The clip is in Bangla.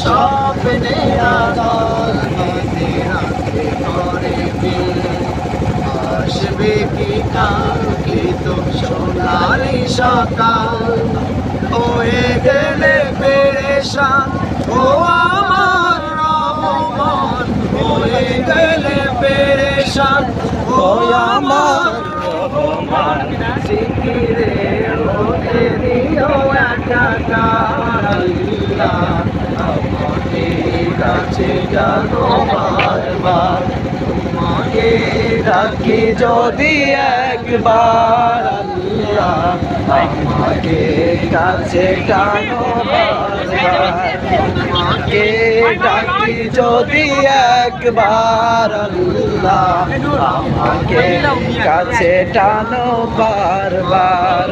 স্বপ্নে আদাল মাঝে রাতে করে আসবে কি কালকে তো সোনালি সকাল হয়ে গেলে পেরেশান ও আমার রহমান হয়ে গেলে পেরেশান ও আমার রহমান জিকিরে হতে দিও একাকার আল্লাহ আমাকে কাছে জানো বারবার তোমাকে ডাকি যদি একবার আল্লাহ আমাকে কাছে টানো বারবার তোমাকে ডাকি যদি একবার আল্লাহ আমাকে কাছে টানো বারবার